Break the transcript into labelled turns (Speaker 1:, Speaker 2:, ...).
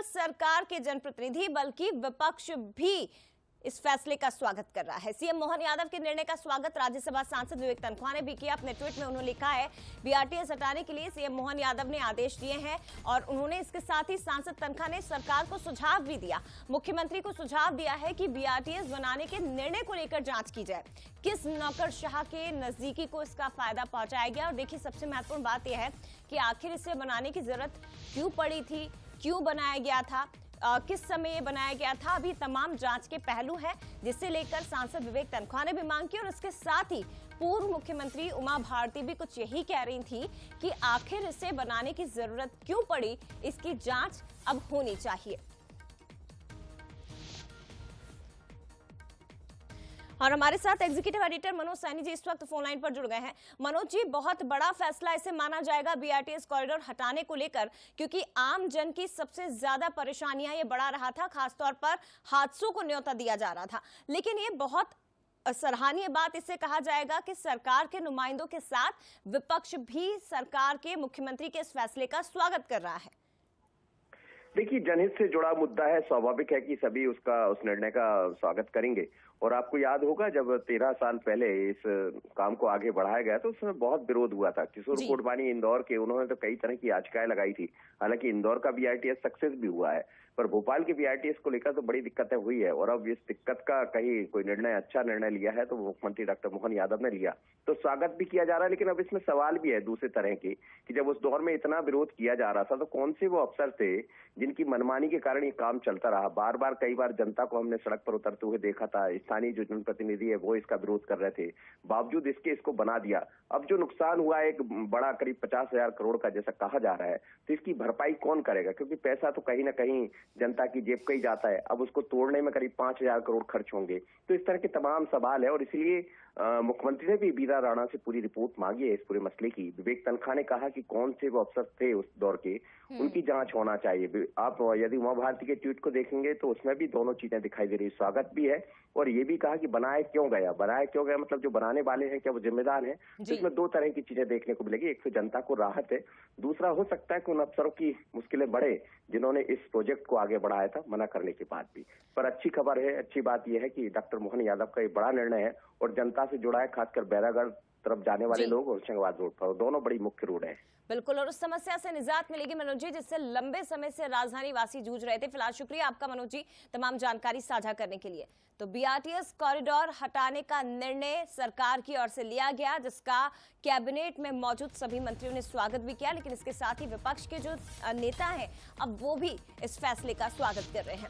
Speaker 1: केवल सरकार के जनप्रतिनिधि बल्कि विपक्ष भी इस फैसले का स्वागत कर रहा है। सीएम मोहन यादव के निर्णय का स्वागत राज्यसभा सांसद विवेक तनखा ने भी किया। अपने ट्वीट में उन्होंने लिखा है, बीआरटीएस हटाने के लिए सीएम मोहन यादव ने आदेश दिए हैं और उन्होंने इसके साथ ही सांसद तनखा ने सरकार को सुझाव भी दिया। मुख्यमंत्री को सुझाव दिया है कि बीआरटीएस बनाने के निर्णय को लेकर जांच की जाए, किस नौकरशाह के नजदीकी को इसका फायदा पहुंचाया गया। और देखिए, सबसे महत्वपूर्ण बात यह है कि आखिर इसे बनाने की जरूरत क्यों पड़ी थी, क्यों बनाया गया था, किस समय ये बनाया गया था। अभी तमाम जांच के पहलू हैं, जिसे लेकर सांसद विवेक तनखा ने भी मांग की। और इसके साथ ही पूर्व मुख्यमंत्री उमा भारती भी कुछ यही कह रही थी कि आखिर इसे बनाने की जरूरत क्यों पड़ी, इसकी जांच अब होनी चाहिए। और हमारे साथ एग्जीक्यूटिव एडिटर मनोज सैनी जी इस वक्त फोन लाइन पर जुड़ गए हैं। मनोज जी, बहुत बड़ा फैसला इसे माना जाएगा बीआरटीएस कॉरिडोर हटाने को लेकर, क्योंकि आम जन की सबसे ज्यादा परेशानियां ये बढ़ा रहा था, खासतौर पर हादसों को न्योता दिया जा रहा था। लेकिन ये बहुत सराहनीय बात इसे कहा जाएगा कि सरकार के नुमाइंदों के साथ विपक्ष भी सरकार के मुख्यमंत्री के इस फैसले का स्वागत कर रहा है।
Speaker 2: देखिए, जनहित से जुड़ा मुद्दा है, स्वाभाविक है कि सभी उस निर्णय का स्वागत करेंगे। और आपको याद होगा, जब 13 साल पहले इस काम को आगे बढ़ाया गया तो उसमें बहुत विरोध हुआ था। किशोर कोटवानी इंदौर के, उन्होंने तो कई तरह की याचिकाएं लगाई थी। हालांकि इंदौर का बीआरटीएस सक्सेस भी हुआ है, पर भोपाल के बीआरटीएस को लेकर तो बड़ी दिक्कतें हुई है। और अब इस दिक्कत का कहीं कोई अच्छा निर्णय लिया है तो मुख्यमंत्री डॉक्टर मोहन यादव ने लिया, तो स्वागत भी किया जा रहा है। लेकिन अब इसमें सवाल भी है दूसरे तरह के, कि जब उस दौर में इतना विरोध किया जा रहा था तो कौन से वो अफसर थे जिनकी मनमानी के कारण ये काम चलता रहा। बार बार कई बार जनता को हमने सड़क पर उतरते हुए देखा था, स्थानीय जो जनप्रतिनिधि है वो इसका विरोध कर रहे थे, बावजूद इसके इसको बना दिया। अब जो नुकसान हुआ है एक बड़ा, करीब 50,000 करोड़ का जैसा कहा जा रहा है, तो इसकी भरपाई कौन करेगा? क्योंकि पैसा तो कहीं ना कहीं जनता की जेब का ही जाता है। अब उसको तोड़ने में करीब 5,000 करोड़ खर्च होंगे। तो इस तरह के तमाम सवाल है और इसलिए मुख्यमंत्री ने भी बीरा राणा से पूरी रिपोर्ट मांगी है इस पूरे मसले की। विवेक तनखा ने कहा कि कौन से वो अफसर थे उस दौर के, उनकी जांच होना चाहिए। आप यदि उमा भारती के ट्वीट को देखेंगे तो उसमें भी दोनों चीजें दिखाई दे रही, स्वागत भी है और ये भी कहा कि बनाया क्यों गया, मतलब जो बनाने वाले हैं क्या वो जिम्मेदार हैं। तो इसमें दो तरह की चीजें देखने को मिलेगी। एक तो जनता को राहत है, दूसरा हो सकता है कि उन अफसरों की मुश्किलें बढ़े जिन्होंने इस प्रोजेक्ट को आगे बढ़ाया था मना करने के बाद भी। पर अच्छी खबर है, अच्छी बात यह है कि डॉक्टर मोहन यादव का एक बड़ा निर्णय है और जनता से जुड़ा है, खासकर बैरागढ़ तरफ जाने वाले लोग और होशंगाबाद रोड पर, दोनों बड़ी मुख्य रोड है।
Speaker 1: बिल्कुल, और उस समस्या से निजात मिलेगी मनोज जी, जिससे लंबे समय से राजधानी वासी जूझ रहे थे। फिलहाल शुक्रिया आपका मनोज जी तमाम जानकारी साझा करने के लिए। तो बीआरटीएस कॉरिडोर हटाने का निर्णय सरकार की ओर से लिया गया, जिसका कैबिनेट में मौजूद सभी मंत्रियों ने स्वागत भी किया। लेकिन इसके साथ ही विपक्ष के जो नेता हैं अब वो भी इस फैसले का स्वागत कर रहे हैं।